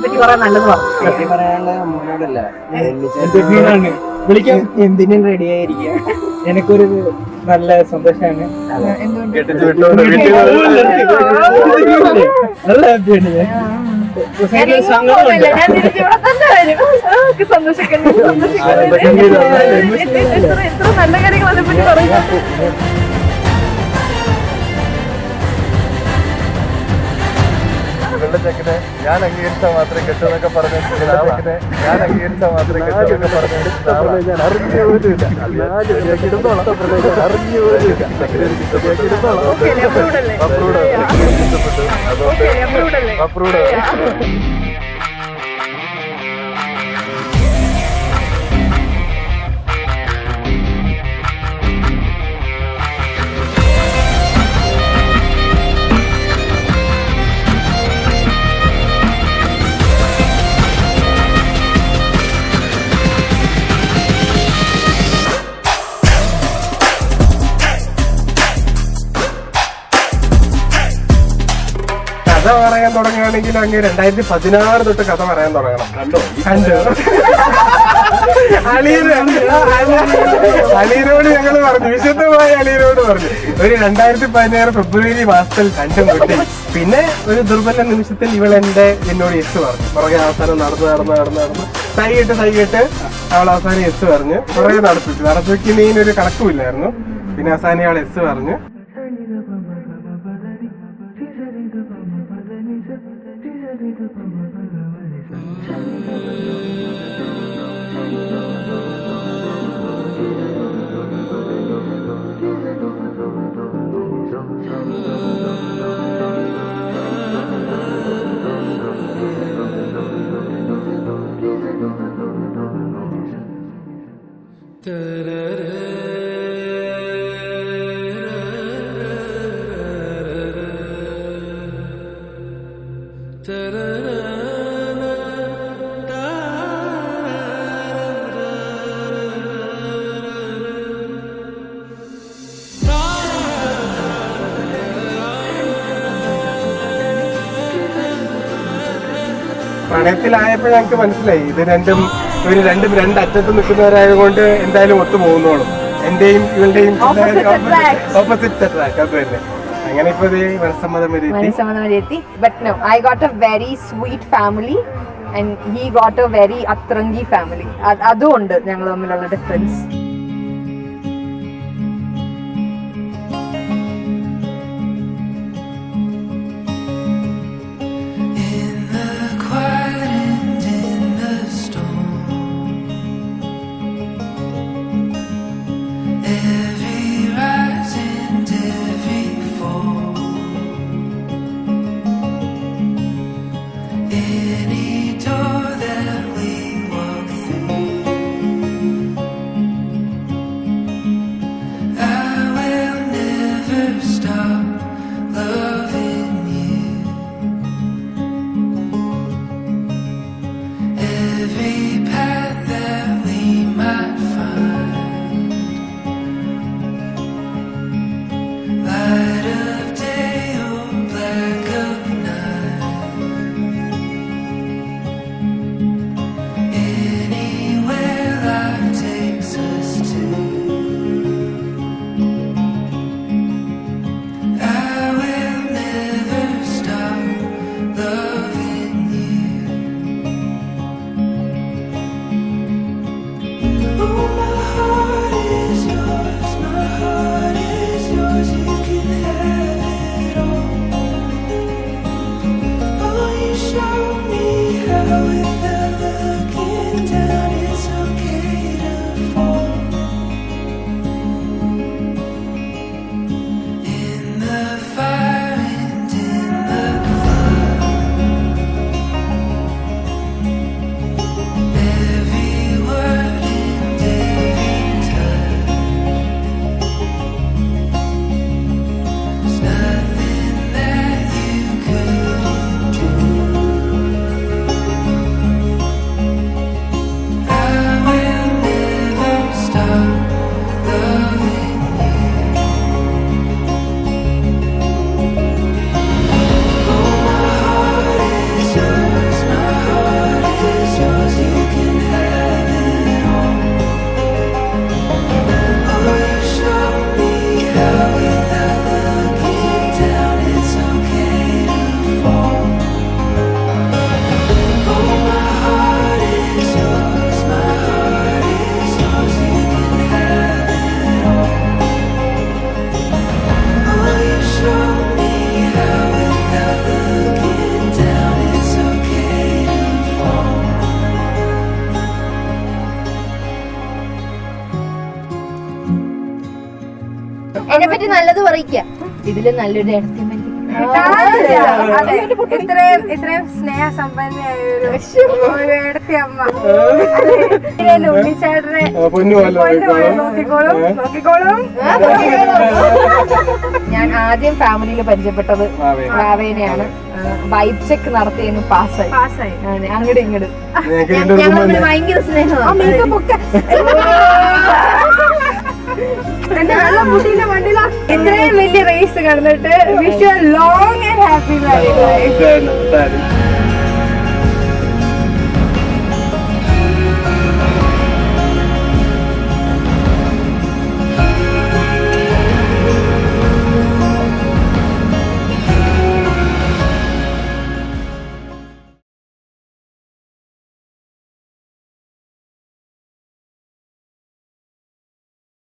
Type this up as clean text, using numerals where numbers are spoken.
പറ്റി കുറെ നല്ലത് പറഞ്ഞു. വിളിക്കാൻ എന്തിനും റെഡി ആയിരിക്കുക. എനിക്കൊരു നല്ല സന്തോഷമാണ്. നല്ല ഹാപ്പിയാണ് ഞാൻ തിരിച്ചിവിടെ തന്നെ വരും. സന്തോഷിക്കുന്നു. എത്ര നല്ല കാര്യങ്ങൾ അതിനെപ്പറ്റി പറയുന്നത്. വെള്ളച്ചെക്കിനെ ഞാൻ അംഗീകരിച്ചാൽ മാത്രമേ കെട്ടുന്നൊക്കെ പറഞ്ഞു. ഞാൻ അംഗീകരിച്ചാൽ മാത്രമേ കെട്ടുന്നൊക്കെ പറഞ്ഞു. ഞാൻ അറിഞ്ഞു പോലുമില്ല. അറിഞ്ഞു പോലുമില്ല. അപ്രൂവ്ഡ്. കഥ പറയാൻ തുടങ്ങുകയാണെങ്കിൽ അങ്ങ് 2016 തൊട്ട് കഥ പറയാൻ തുടങ്ങണം. കണ്ടു അളിയനോട് ഞങ്ങൾ പറഞ്ഞു, വിശുദ്ധമായ അളിയനോട് പറഞ്ഞു. ഒരു 2016 ഫെബ്രുവരി മാസത്തിൽ കണ്ടും കിട്ടി. പിന്നെ ഒരു ദുർബല നിമിഷത്തിൽ എന്നോട് യെസ് പറഞ്ഞു. പുറകെ അവസാനം നടന്ന് സൈകിട്ട് അവൾ അവസാനം യെസ് പറഞ്ഞു. പുറകെ നടത്തിക്കുന്നതിനൊരു കണക്കുമില്ലായിരുന്നു. പിന്നെ അവസാനം അവൾ യെസ് പറഞ്ഞു. പ്രണയത്തിലായപ്പോൾ ഞങ്ങൾക്ക് മനസ്സിലായി ഇത് രണ്ടും രണ്ടറ്റത്ത് നിൽക്കുന്നവരായതുകൊണ്ട് എന്തായാലും ഒത്തു പോകുന്നോളും. എന്റെയും ഇവളുടെയും ഓപ്പോസിറ്റ് ട്രാക്ക്. അത് തന്നെ. അങ്ങനെ ഇപ്പൊ മനസ്സമ്മതം വരെ എത്തി. But no, I got a very sweet family and he got a very atrangi family. അതുകൊണ്ട് ഞങ്ങൾ തമ്മിലുള്ള ഡിഫറൻസ്. നല്ലത് പറയിക്ക. ഇതില് നല്ലൊരു ഇടത്തി ഇത്രയും സ്നേഹസമ്പന്നയായ ഒരു ഇടത്തി അമ്മ ഉണ്ണിച്ചേട്ടനെ നോക്കിക്കോളും. ഞാൻ ആദ്യം ഫാമിലിയിൽ പരിചയപ്പെട്ടത് വാവേനെയാണ്. വൈബ് ചെക്ക് നടത്തിയതിന് പാസ്സായി. അങ്ങോട്ട് ഇങ്ങോട്ട് ഞങ്ങൾ ഭയങ്കര സ്നേഹമാണ്. ഇത്രയും വലിയ റേസ് കടന്നിട്ട് wish you long and happy life.